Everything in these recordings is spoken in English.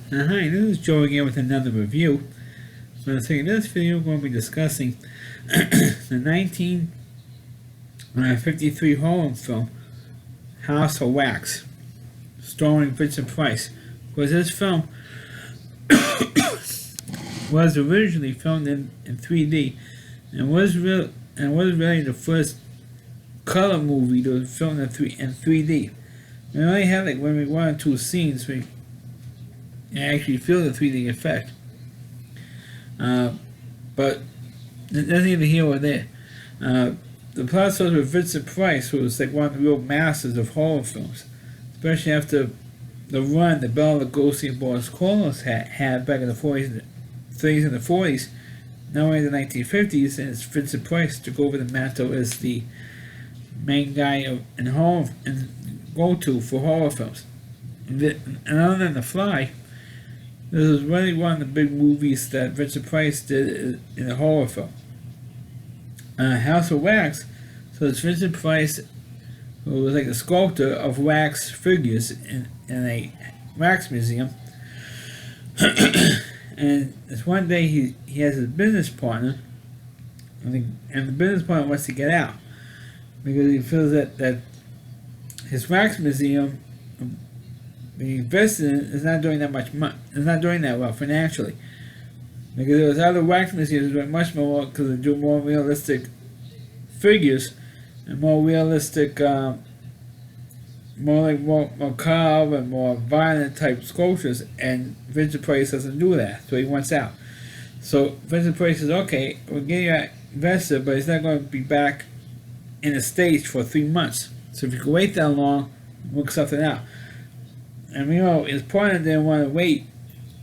Hi, this is Joe again with another review. So in this video, we're going to be discussing the 1953 horror film House of Wax, starring Vincent Price. Because this film was originally filmed in 3D and was really the first color movie that was filmed in 3D. We only had like maybe one or two scenes where you actually feel the 3D effect. But that's neither here or there. The plot starts with Vincent Price, who was like one of the real masters of horror films, especially after the run that Bela Lugosi and Boris Karloff had back in the 40s, 30s and the 40s. Now in the 1950s, and it's Vincent Price took over the mantle as the main guy in horror and go-to for horror films. And other than The Fly, this is really one of the big movies that Vincent Price did in a horror film. House of Wax, so it's Vincent Price, who was like a sculptor of wax figures in a wax museum. And this one day he has his business partner, and the business partner wants to get out because he feels that his wax museum, the investment is not doing that much is not doing that well financially. Because there was other wax museums doing much more because they do more realistic figures and more realistic, more macabre and more violent type sculptures, and Vincent Price doesn't do that, so he wants out. So Vincent Price says, okay, we'll get you an investor, but he's not going to be back in the States for 3 months. So if you can wait that long, work something out. And his partner didn't want to wait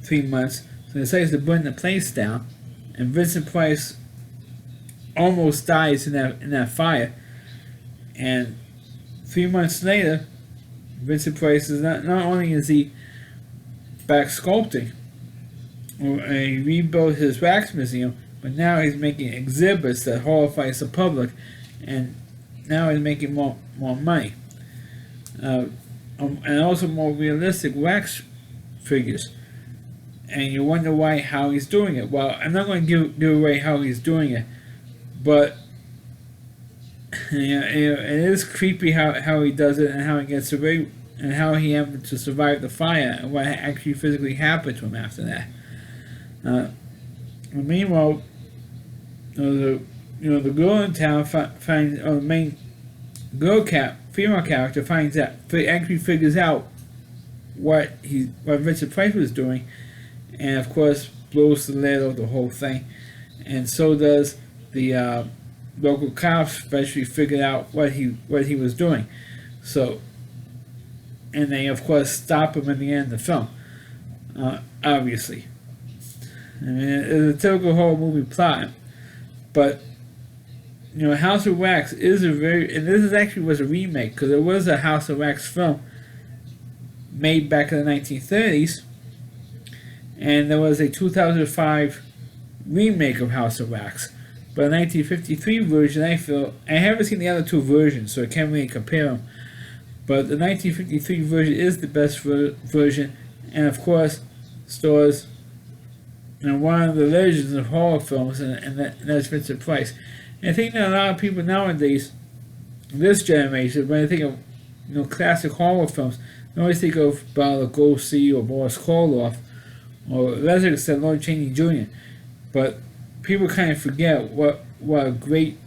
3 months, so he decides to burn the place down. And Vincent Price almost dies in that fire. And 3 months later, Vincent Price is not only is he back sculpting, or he rebuilt his wax museum, but now he's making exhibits that horrifies the public, and now he's making more money. And also more realistic wax figures. And you wonder how he's doing it. Well, I'm not going to give away how he's doing it, but it is creepy how he does it and how he gets away and how he able to survive the fire and what actually physically happened to him after that. Meanwhile, the girl in town finds, or the main female character actually figures out what Vincent Price was doing, and of course blows the lid of the whole thing. And so does the local cops. Eventually figured out what he was doing. So, and they of course stop him in the end of the film. Obviously, I mean, it's a typical horror movie plot, but House of Wax is and this was a remake, because there was a House of Wax film made back in the 1930s, and there was a 2005 remake of House of Wax. But the 1953 version, I haven't seen the other two versions, so I can't really compare them. But the 1953 version is the best version, and of course, stars one of the legends of horror films, and that's Vincent Price. And I think that a lot of people nowadays, this generation, when they think of classic horror films, they always think of Bela Lugosi or Boris Karloff or lesser extent Lon Chaney Jr. But people kind of forget what a great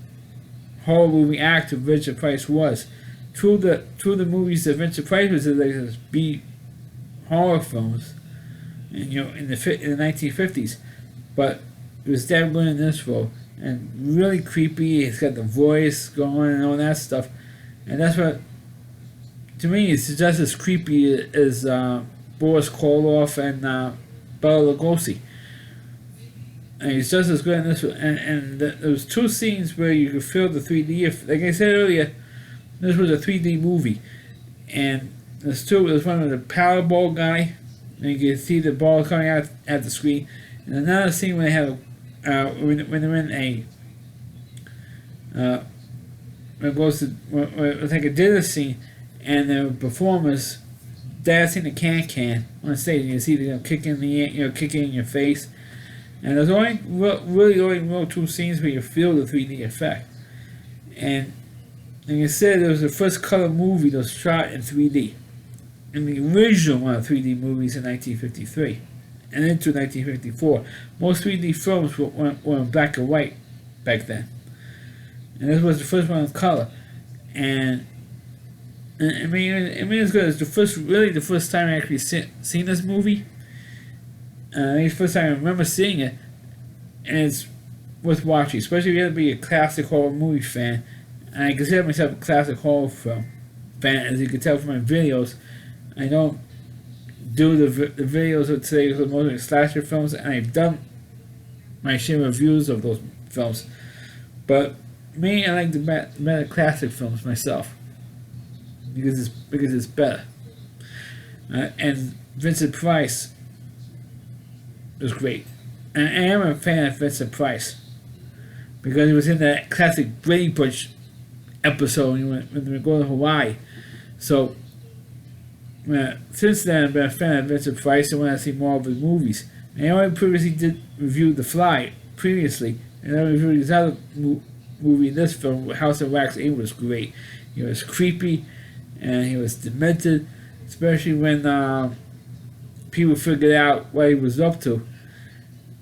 horror movie actor Vincent Price was. Through the movies that Vincent Price was in, like B horror films, and in the 1950s, but it was damn good in this role. And really creepy. He's got the voice going and all that stuff, and that's what, to me, it's just as creepy as Boris Karloff and Bela Lugosi. And he's just as good in this one. And there's two scenes where you could feel the 3D. Like I said earlier, this was a 3D movie, and there's one with the Powerball guy, and you can see the ball coming out at the screen. And another scene where they have when they're in it's like a dinner scene, and the performers dancing the can on stage. You see them kicking kicking in your face. And there's only really only two scenes where you feel the 3D effect. And you said it was the first color movie that was shot in 3D. In the original one of 3D movies in 1953 and into 1954. Most 3D films were in black and white back then. And this was the first one in color. And I mean it's good. It's the first time I actually seen this movie. It's the first time I remember seeing it, and it's worth watching, especially if you have to be a classic horror movie fan. And I consider myself a classic horror film fan, as you can tell from my videos. I don't do the videos of today with mostly slasher films, and I've done my share of reviews of those films. But me, I like the better classic films myself because it's better. And Vincent Price was great. And I am a fan of Vincent Price because he was in that classic Brady Bunch episode when they were going to Hawaii. So since then I've been a fan of Vincent Price and want to see more of his movies. And I already previously did review The Fly previously, and I reviewed his other movie in this film, House of Wax 8 was great. He was creepy and he was demented, especially when people figured out what he was up to,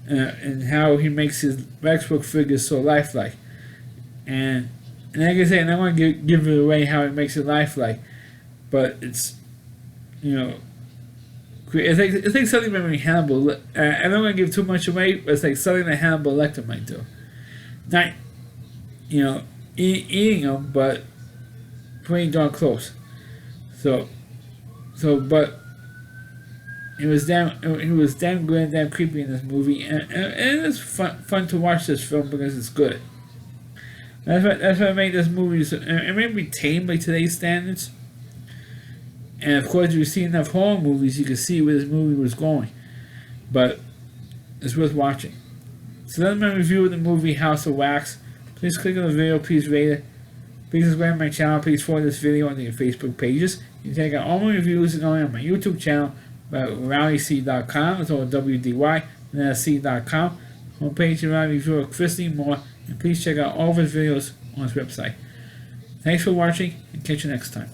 and how he makes his waxwork figures so lifelike. And like I said, and I want to give it away how he makes it lifelike, but it's it's like something maybe Hannibal. I don't want to give too much away, but it's like something that Hannibal Lecter might do. Not eating them, but pretty darn close. But It was damn good and damn creepy in this movie, and it's fun to watch this film because it's good. That's what made this movie. It may be tame by today's standards, and of course, if you see enough horror movies, you can see where this movie was going. But it's worth watching. So that's my review of the movie House of Wax. Please click on the video, please rate it. Please subscribe to my channel. Please forward this video onto your Facebook pages. You can check out all my reviews and on my YouTube channel. RowdyC.com, it's all WDY, and then C.com. Homepage of Rowdy reviewer Christy Moore, and please check out all of his videos on his website. Thanks for watching, and catch you next time.